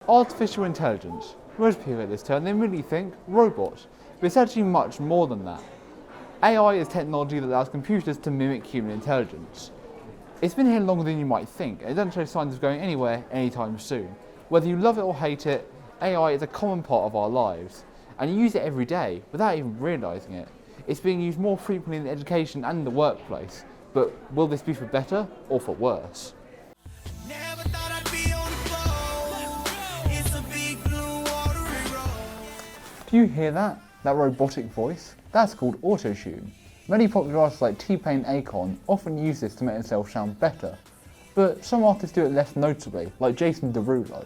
Artificial intelligence. Most people hear this term, they immediately think robots, but it's actually much more than that. AI is technology that allows computers to mimic human intelligence. It's been here longer than you might think, and it doesn't show signs of going anywhere anytime soon. Whether you love it or hate it, AI is a common part of our lives, and you use it every day without even realising it. It's being used more frequently in education and the workplace, but will this be for better or for worse? Do you hear that? That robotic voice? That's called auto-tune. Many popular artists like T-Pain and Akon often use this to make themselves sound better, but some artists do it less notably, like Jason Derulo.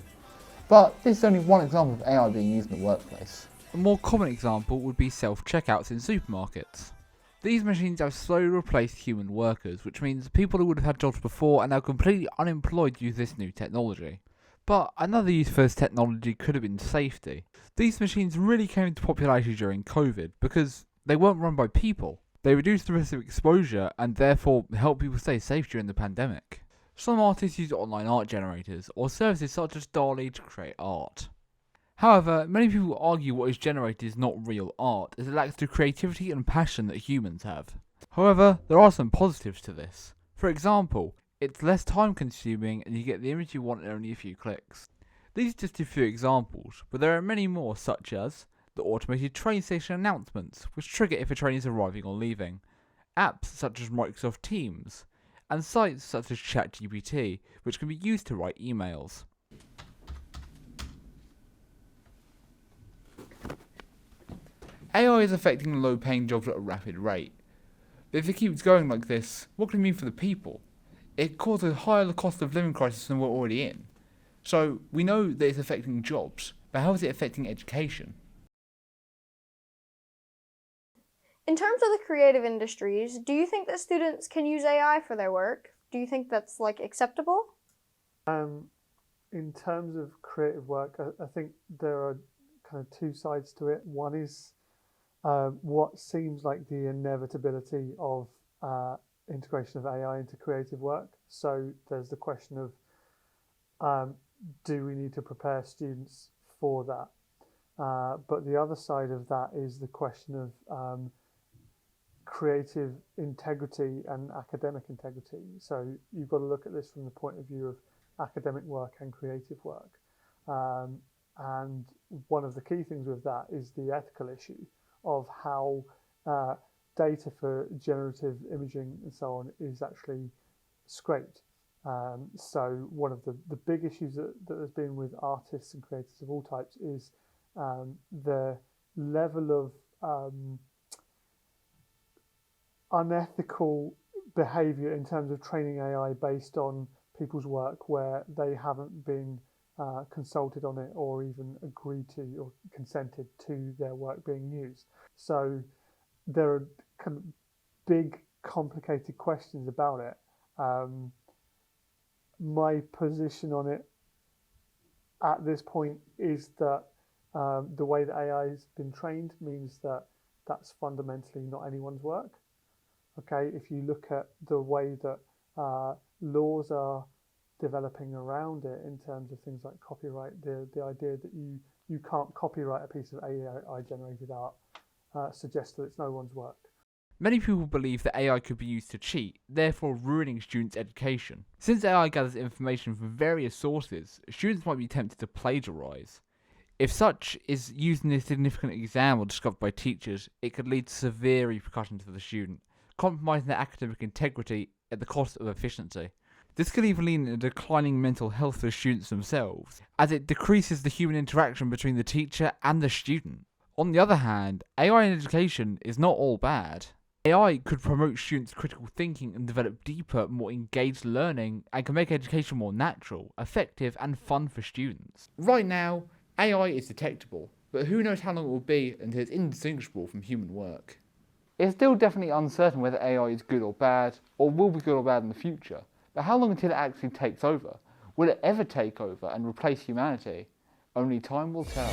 But this is only one example of AI being used in the workplace. A more common example would be self-checkouts in supermarkets. These machines have slowly replaced human workers, which means people who would have had jobs before are now completely unemployed use this new technology. But another use for this technology could have been safety. These machines really came into popularity during COVID because they weren't run by people. They reduced the risk of exposure and therefore helped people stay safe during the pandemic. Some artists use online art generators or services such as DALL-E to create art. However, many people argue what is generated is not real art as it lacks the creativity and passion that humans have. However, there are some positives to this. For example, it's less time consuming and you get the image you want in only a few clicks. These are just a few examples, but there are many more such as the automated train station announcements, which trigger if a train is arriving or leaving, apps such as Microsoft Teams, and sites such as ChatGPT, which can be used to write emails. AI is affecting low-paying jobs at a rapid rate. But if it keeps going like this, what can it mean for the people? It causes a higher cost of living crisis than we're already in. So we know that it's affecting jobs, but how is it affecting education? In terms of the creative industries, do you think that students can use AI for their work? Do you think that's acceptable? In terms of creative work, I think there are kind of two sides to it. One is what seems like the inevitability of integration of AI into creative work. So there's the question of do we need to prepare students for that? But the other side of that is the question of creative integrity and academic integrity. So you've got to look at this from the point of view of academic work and creative work. And one of the key things with that is the ethical issue of how data for generative imaging and so on is actually scraped. So one of the big issues that there's been with artists and creators of all types is the level of unethical behavior in terms of training AI based on people's work where they haven't been consulted on it or even agreed to or consented to their work being used. So there are kind of big, complicated questions about it. My position on it at this point is that the way that AI has been trained means that that's fundamentally not anyone's work. Okay, if you look at the way that laws are developing around it in terms of things like copyright, the idea that you can't copyright a piece of AI generated art suggests that it's no one's work. Many people believe that AI could be used to cheat, therefore ruining students' education. Since AI gathers information from various sources, students might be tempted to plagiarise. If such is used in a significant exam or discovered by teachers, it could lead to severe repercussions for the student, compromising their academic integrity at the cost of efficiency. This could even lead to declining mental health for students themselves, as it decreases the human interaction between the teacher and the student. On the other hand, AI in education is not all bad. AI could promote students' critical thinking and develop deeper, more engaged learning, and can make education more natural, effective, and fun for students. Right now, AI is detectable, but who knows how long it will be until it's indistinguishable from human work. It's still definitely uncertain whether AI is good or bad, or will be good or bad in the future. But how long until it actually takes over? Will it ever take over and replace humanity? Only time will tell.